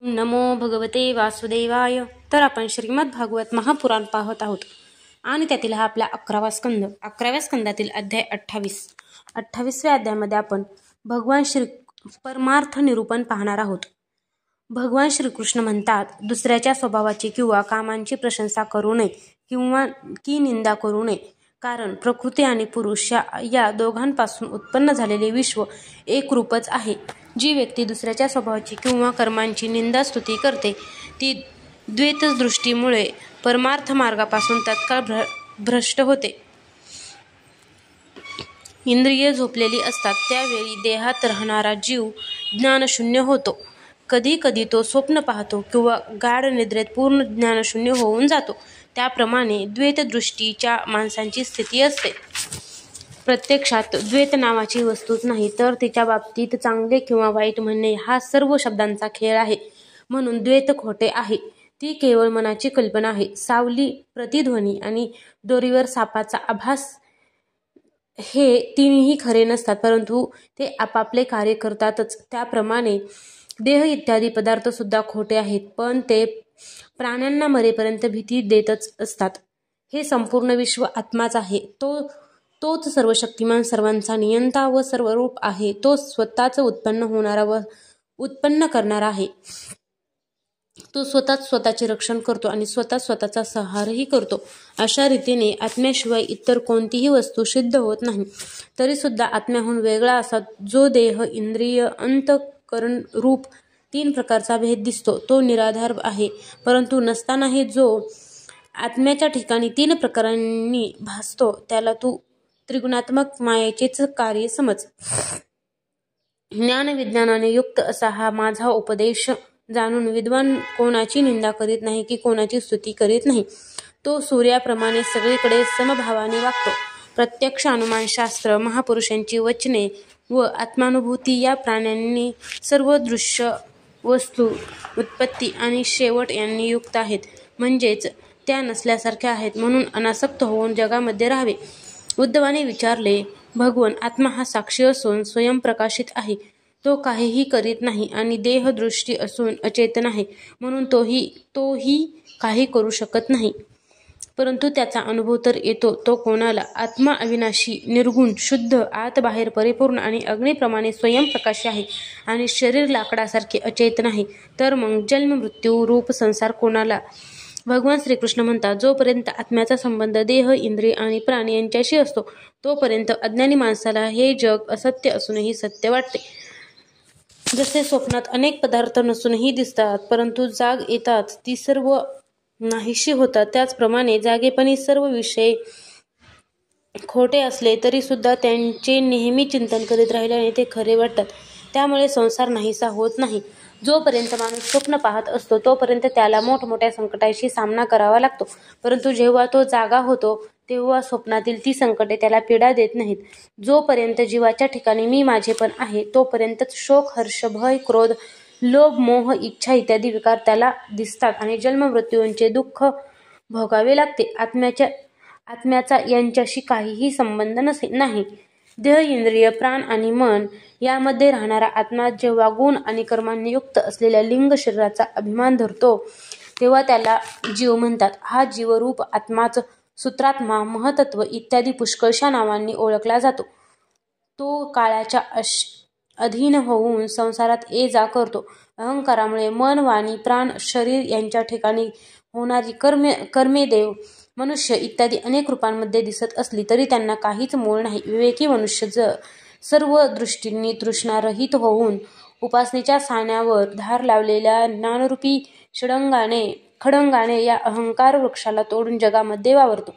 नमो भगवते वासुदेवाय. तर आपण श्रीमद भागवत महापुराण पाहत आहोत आणि त्यातील हा आपला 11व्या स्कंदातील अध्याय 28व्या अध्यायामध्ये आपण भगवान श्री परमार्थ निरूपण पाहणार आहोत. भगवान श्रीकृष्ण म्हणतात, दुसऱ्याच्या स्वभावाची किंवा कामांची प्रशंसा करू नये किंवा की निंदा करू नये, कारण प्रकृती आणि पुरुष या दोघांपासून उत्पन्न झालेले विश्व एक रूपच आहे. जी व्यक्ती दुसऱ्याच्या स्वभावाची किंवा कर्मांची निंदा स्तुती करते ती द्वैतदृष्टीमुळे परमार्थ मार्गापासून तत्काळ भ्रष्ट होते. इंद्रिये झोपलेली असतात त्यावेळी देहात राहणारा जीव ज्ञानशून्य होतो. कधी कधी तो स्वप्न पाहतो किंवा गाढ निद्रेत पूर्ण ज्ञानशून्य होऊन जातो. त्याप्रमाणे द्वैतदृष्टीच्या माणसांची स्थिती असते. प्रत्यक्षात द्वैत नावाची वस्तूच नाही, तर तिच्या बाबतीत चांगले किंवा वाईट म्हणणे हा सर्व शब्दांचा खेळ आहे. म्हणून द्वैत खोटे आहे. ती केवळ मनाची कल्पना आहे. सावली, प्रतिध्वनी आणि दोरीवर सापाचा आभास हे तीनही खरे नसतात, परंतु ते आपापले कार्य करतातच. त्याप्रमाणे देह इत्यादी पदार्थ सुद्धा खोटे आहेत, पण ते प्राण्यांना मरेपर्यंत भीती देतच असतात. हे संपूर्ण विश्व आत्माच आहे. तोच सर्व शक्तिमान, सर्वांचा नियंता व सर्वरूप आहे. तो स्वतःच उत्पन्न होणारा व उत्पन्न करणारा आहे. तो स्वतःच स्वतःचे रक्षण करतो आणि स्वतः स्वतःचा संहारही करतो. अशा रीतीने आत्म्याशिवाय इतर कोणतीही वस्तू सिद्ध होत नाही. तरी सुद्धा आत्म्याहून वेगळा असा जो देह, इंद्रिय, अंतःकरण रूप तीन प्रकारचा भेद दिसतो तो निराधार आहे. परंतु नसतानाही जो आत्म्याच्या ठिकाणी तीन प्रकारांनी भासतो त्याला तू त्रिगुणात्मक मायेचेच कार्य समज. ज्ञानविज्ञानाने युक्त असा हा माझा उपदेश जाणून विद्वान कोणाची निंदा करीत नाही की कोणाची स्तुती करीत नाही. तो सूर्याप्रमाणे सगळीकडे समभावाने वागतो. प्रत्यक्ष अनुमानशास्त्र, महापुरुषांची वचने व आत्मानुभूती या प्राण्यांनी सर्व दृश्य वस्तू उत्पत्ती आणि शेवट यांनी युक्त आहेत, म्हणजेच त्या नसल्यासारख्या आहेत. म्हणून अनासक्त होऊन जगामध्ये राहावे. उद्धवाने विचारले, भगवन आत्मा हा साक्षी असून स्वयंप्रकाशित आहे. तो काहीही करीत नाही आणि देहदृष्टी असून अचेतन आहे, म्हणून तोही काही करू शकत नाही. परंतु त्याचा अनुभव तर येतो. तो कोणाला? आत्मा अविनाशी, निर्गुण, शुद्ध, आत बाहेर परिपूर्ण आणि अग्नीप्रमाणे स्वयंप्रकाशी आहे आणि शरीर लाकडासारखे अचेतन आहे. तर मग जन्म मृत्यू रूप संसार कोणाला? भगवान श्रीकृष्ण म्हणतात, जोपर्यंत आत्म्याचा संबंध देह, इंद्रिय आणि प्राण यांच्याशी असतो तोपर्यंत अज्ञानी माणसाला हे जग असत्य असूनही सत्य वाटते. जसे स्वप्नात अनेक पदार्थ नसूनही दिसतात, परंतु जाग येतात ती सर्व नाहीशी होतात, त्याचप्रमाणे जागेपणी सर्व विषय खोटे असले तरी सुद्धा त्यांचे नेहमी चिंतन करीत राहिल्याने ते खरे वाटतात. त्यामुळे संसार नाहीसा होत नाही. जोपर्यंत माणूस स्वप्न पाहत असतो तोपर्यंत त्याला मोठमोठ्या संकटाशी सामना करावा लागतो, परंतु जेव्हा तो जागा होतो तेव्हा स्वप्नातील ती संकटे त्याला पीडा देत नाहीत. जोपर्यंत जीवाच्या ठिकाणी मी माझेपण आहे तोपर्यंतच शोक, हर्ष, भय, क्रोध, लोभ, मोह, इच्छा इत्यादी विकार त्याला दिसतात आणि जन्ममृत्यूंचे दुःख भोगावे लागते. आत्म्याचा यांच्याशी काहीही संबंध नाही. देह, इंद्रिय, प्राण आणि मन यामध्ये राहणारा आत्मा जेव्हा गुण आणि कर्मांनी युक्त असलेल्या लिंग शरीराचा अभिमान धरतो तेव्हा त्याला जीव म्हणतात. हा जीवरूप आत्माच सूत्रात्मा, महतत्व इत्यादी पुष्कळशा नावांनी ओळखला जातो. तो काळाच्या अधीन होऊन संसारात ये जा करतो. अहंकारामुळे मन, वाणी, प्राण, शरीर यांच्या ठिकाणी होणारी कर्मे देव, मनुष्य इत्यादी अनेक रूपांमध्ये दिसत असली तरी त्यांना काहीच मूळ नाही. विवेकी मनुष्य सर्व दृष्टींनी तृष्णारहित होऊन उपासनेच्या साण्यावर धार लावलेल्या ज्ञानरूपी खडंगाने या अहंकार वृक्षाला तोडून जगामध्ये वावरतो.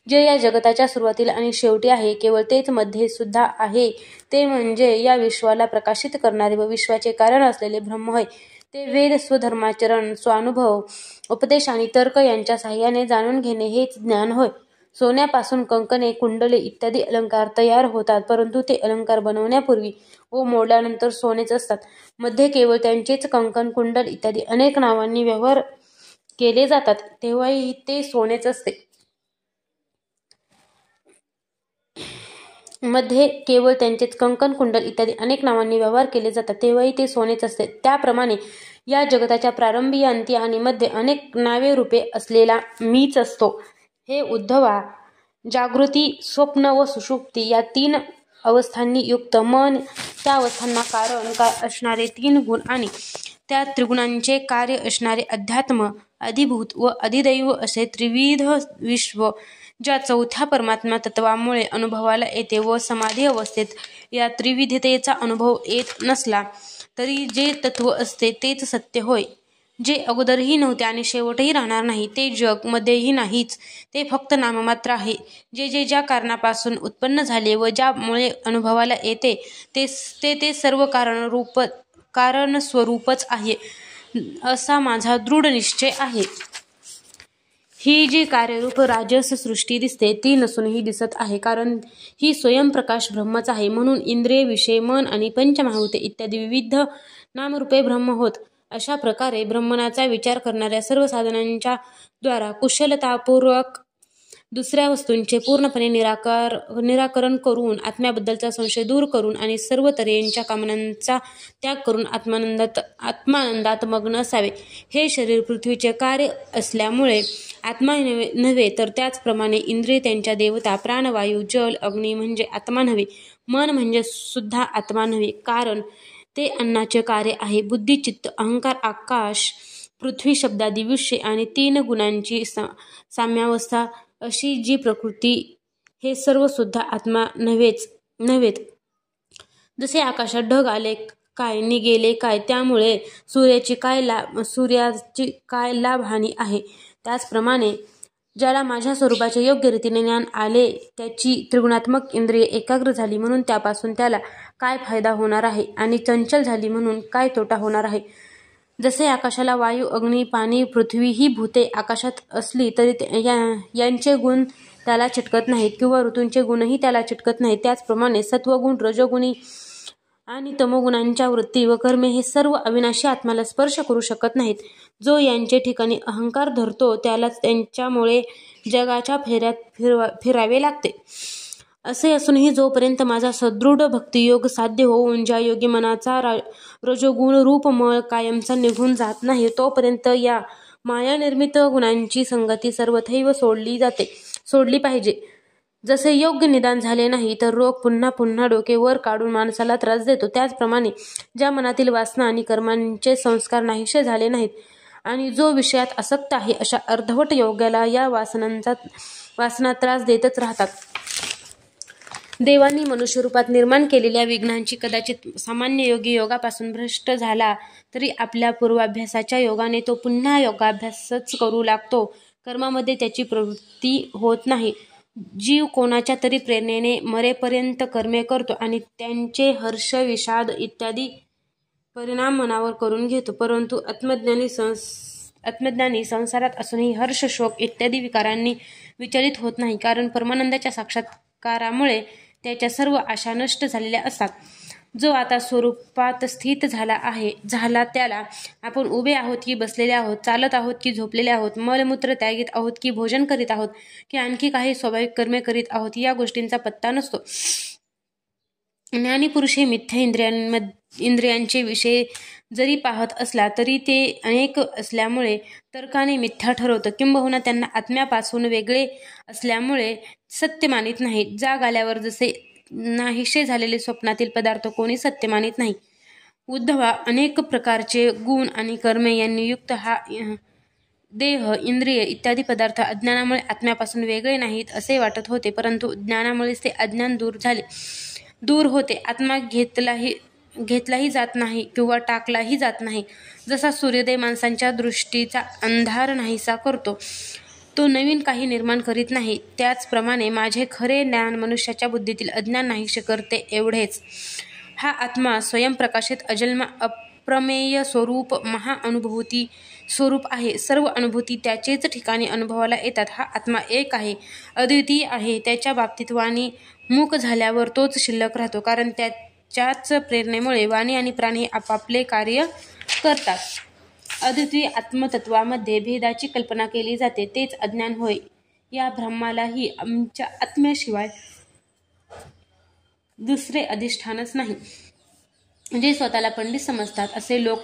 जे या जगताच्या सुरुवातीला आणि शेवटी आहे, केवळ तेच मध्ये सुद्धा आहे, ते म्हणजे या विश्वाला प्रकाशित करणारे व विश्वाचे कारण असलेले ब्रह्म होय. ते वेद, स्वधर्माचरण, स्वानुभव, उपदेश आणि तर्क यांच्या साहाय्याने जाणून घेणे हेच ज्ञान होय. सोन्यापासून कंकणे, कुंडले इत्यादी अलंकार तयार होतात, परंतु ते अलंकार बनवण्यापूर्वी व मोडल्यानंतर सोनेच असतात. मध्ये केवळ त्यांचेच कंकण, कुंडल इत्यादी अनेक नावांनी व्यवहार केले जातात, तेव्हाही ते सोनेच असते. मध्ये केवळ त्यांचेच कंकण, कुंडल इत्यादी अनेक नावांनी व्यवहार केले जातात, तेव्हाही ते सोनेच असते. त्याप्रमाणे या जगताच्या प्रारंभी, अंती आणि मध्ये अनेक नावे रूपे असलेला मीच असतो. हे उद्धवा, जागृती, स्वप्न व सुषुप्ती या 3 अवस्थांनी युक्त मन, त्या अवस्थांना कारण असणारे 3 गुण आणि त्या त्रिगुणांचे कार्य असणारे अध्यात्म, अधिभूत व अधिदैव असे त्रिविध विश्व ज्या चौथ्या परमात्मा तत्वामुळे अनुभवाला येते व समाधी अवस्थेत या त्रिविधतेचा अनुभव येत नसला तरी जे तत्व असते तेच सत्य होय. जे अगोदरही नव्हते आणि शेवटही राहणार नाही, ते जग मध्येही नाहीच, ते फक्त नाममात्र आहे. जे ज्या कारणापासून उत्पन्न झाले व ज्यामुळे अनुभवाला येते ते सर्व कारणस्वरूपच आहे, असा माझा दृढ निश्चय आहे. ही जी कार्यरूप राजस सृष्टी दिसते ती नसूनही दिसत आहे, कारण ही स्वयंप्रकाश ब्रह्मच आहे. म्हणून इंद्रिय, विषय, मन आणि पंचमहाभूते इत्यादी विविध नामरूपे ब्रह्म होत. अशा प्रकारे ब्रह्मणाचा विचार करणाऱ्या सर्व साधनांच्या द्वारा कुशलतापूर्वक दुसऱ्या वस्तूंचे पूर्णपणे निराकरण करून, आत्म्याबद्दलचा संशय दूर करून आणि सर्व तऱ्हेच्या कामनांचा त्याग करून आत्मानंदात मग्न असावे. हे शरीर पृथ्वीचे कार्य असल्यामुळे आत्मा नव्हे, तर त्याचप्रमाणे इंद्रिय त्यांच्या देवता, प्राणवायू, जल, अग्नी म्हणजे आत्मा नव्हे, मन म्हणजे सुद्धा आत्मा नव्हे, कारण ते अन्नाचे कार्य आहे. बुद्धी, चित्त, अहंकार, आकाश, पृथ्वी शब्दादी विषय आणि 3 गुणांची साम्यावस्था अशी जी प्रकृती, हे सर्व सुद्धा आत्मा नव्हेत. जसे आकाशात ढग आले काय, निघेले काय, त्यामुळे सूर्याची काय लाभहानी आहे, त्याचप्रमाणे ज्याला माझ्या स्वरूपाचे योग्य रीतीने ज्ञान आले, त्याची त्रिगुणात्मक इंद्रिये एकाग्र झाली म्हणून त्यापासून त्याला काय फायदा होणार आहे आणि चंचल झाली म्हणून काय तोटा होणार आहे. जसे आकाशाला वायू, अग्नी, पाणी, पृथ्वी ही भूते आकाशात असली तरी यांचे गुण त्याला चिटकत नाहीत किंवा ऋतूंचे गुणही त्याला चिटकत नाहीत, त्याचप्रमाणे सत्वगुण, रजोगुणी आणि तमोगुणांच्या वृत्ती व कर्मे हे सर्व अविनाशी आत्म्याला स्पर्श करू शकत नाहीत. जो यांचे ठिकाणी अहंकार धरतो त्यालाच त्यांच्यामुळे जगाच्या फेऱ्यात फिरावे लागते. असे असूनही जोपर्यंत माझा सदृढ भक्तियोग साध्य होऊन ज्या योगी मनाचा रजोगुण रूप मळ कायमचा निघून जात नाही, तोपर्यंत या मायानिर्मित गुणांची संगती सर्वथैव सोडली पाहिजे. जसे योग्य निदान झाले नाही तर रोग पुन्हा पुन्हा डोके वर काढून माणसाला त्रास देतो, त्याचप्रमाणे ज्या मनातील वासना आणि कर्मांचे संस्कार नाहीसे झाले नाहीत आणि जो विषयात आसक्त आहे, अशा अर्धवट योग्याला या वासना त्रास देतच राहतात. देवांनी मनुष्यरूपात निर्माण केलेल्या विघ्नांची कदाचित सामान्य योगी योगापासून भ्रष्ट झाला तरी आपल्या पूर्वाभ्यासाच्या योगाने तो पुन्हा योगाभ्यासच करू लागतो. कर्मामध्ये त्याची प्रवृत्ती होत नाही. जीव कोणाच्या तरी प्रेरणेने मरेपर्यंत कर्मे करतो आणि त्यांचे हर्ष, विषाद इत्यादी परिणाम मनावर करून घेतो, परंतु आत्मज्ञानी संसारात असूनही हर्ष, शोक इत्यादी विकारांनी विचलित होत नाही, कारण परमानंदाच्या साक्षात्कारामुळे त्याच्या सर्व आशा नष्ट झालेल्या असतात. जो आता स्वरूपात स्थित झाला त्याला आपण उभे आहोत की बसलेले आहोत, चालत आहोत की झोपलेले आहोत, मलमूत्र त्यागीत आहोत की भोजन करीत आहोत की आणखी काही स्वाभाविक कर्मे करीत आहोत, या गोष्टींचा पत्ता नसतो. ज्ञानी पुरुष हे मिथ्या इंद्रियांचे विषय जरी पाहत असला तरी ते अनेक असल्यामुळे तर्काने मिथ्या ठरवतं, किंबहुना त्यांना आत्म्यापासून वेगळे असल्यामुळे सत्य मानित नाहीत. जाग आल्यावर जसे नाहीसे झालेले स्वप्नातील पदार्थ कोणी सत्य मानित नाही. उद्धवा, अनेक प्रकारचे गुण आणि कर्मे यांनी युक्त हा देह, इंद्रिय इत्यादी पदार्थ अज्ञानामुळे आत्म्यापासून वेगळे नाहीत असे वाटत होते, परंतु ज्ञानामुळेच ते अज्ञान दूर होते. आत्मा घेतलाही जात नाही किंवा टाकलाही जात नाही. जसा सूर्योदय माणसांच्या दृष्टीचा अंधार नाहीसा करतो, तो नवीन काही निर्माण करीत नाही, त्याचप्रमाणे माझे खरे ज्ञान मनुष्याच्या बुद्धीतील अज्ञान नाहीसे करते, एवढेच. हा आत्मा स्वयंप्रकाशित, अजन्मा, अप्रमेय स्वरूप, महाअनुभूती स्वरूप आहे. सर्व अनुभूती त्याचेच ठिकाणी अनुभवाला येतात. हा आत्मा एक आहे, अद्वितीय आहे. त्याच्या बाबतीत वाणी मूक झाल्यावर तोच शिल्लक राहतो, कारण त्याच्याच प्रेरणेमुळे वाणी आणि प्राण हे आपापले कार्य करतात. अद्वितीय आत्मतत्वामध्ये भेदाची कल्पना केली जाते, तेच अज्ञान होय. या ब्रह्मालाही आमच्या आत्म्याशिवाय दुसरे अधिष्ठानच नाही. जे स्वतःला पंडित समजतात असे लोक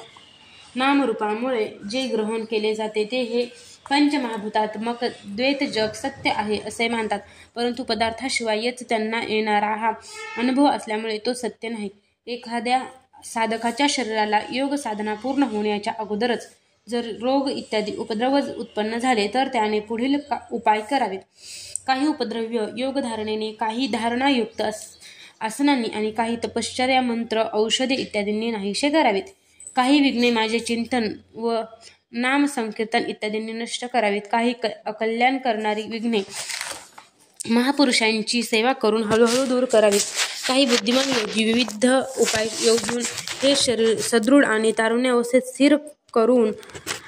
नामरूपामुळे जे ग्रहण केले जाते ते हे पंचमहाभूतात्मक द्वैत जग सत्य आहे असे मानतात. परंतु पदार्थाशिवायच त्यांना येणारा हा अनुभव असल्यामुळे तो सत्य नाही. एखाद्या साधकाच्या शरीराला योग साधना पूर्ण होण्याच्या अगोदरच जर रोग इत्यादी उपद्रव उत्पन्न झाले तर त्याने पुढील उपाय करावेत. काही उपद्रव्य योगधारणेने, काही धारणायुक्त आसनांनी आणि काही तपश्चर्या, मंत्र, औषधे इत्यादींनी नाहीसे करावेत. काही विघ्ने माझे चिंतन व नाम संकीर्तन इत्यादींनी नष्ट करावीत. काही अकल्याण करणारी विघ्ने महापुरुषांची सेवा करून हळूहळू दूर करावीत. काही बुद्धिमान योगी विविध उपाय योजून हे शरीर सदृढ आणि तारुण्यावस्थेत स्थिर करून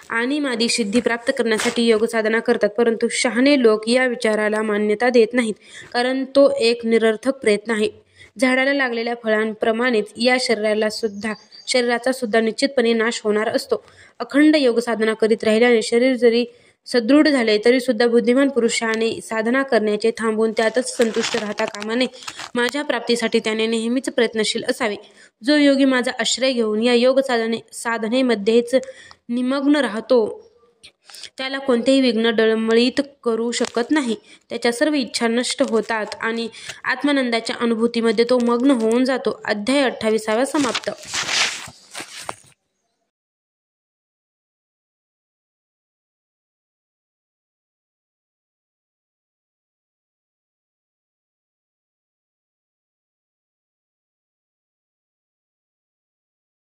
आणि मादी सिद्धी प्राप्त करण्यासाठी योग साधना करतात. परंतु शहाणे लोक या विचाराला मान्यता देत नाहीत, कारण तो एक निरर्थक प्रयत्न आहे. झाडाला लागलेल्या फळांप्रमाणेच या शरीराचा सुद्धा निश्चितपणे नाश होणार असतो. अखंड योग साधना करीत राहिल्याने शरीर जरी सदृढ झाले तरी सुद्धा बुद्धिमान पुरुषाने साधना करण्याचे थांबून त्यातच संतुष्ट राहता कामा नये. माझ्या प्राप्तीसाठी त्याने नेहमीच प्रयत्नशील असावे. जो योगी माझा आश्रय घेऊन या योग साधनेमध्येच निमग्न राहतो त्याला कोणतेही विघ्न डळमळीत करू शकत नाही. त्याच्या सर्व इच्छा नष्ट होतात आणि आत्मानंदाच्या अनुभूतीमध्ये तो मग्न होऊन जातो. अध्याय 28 समाप्त.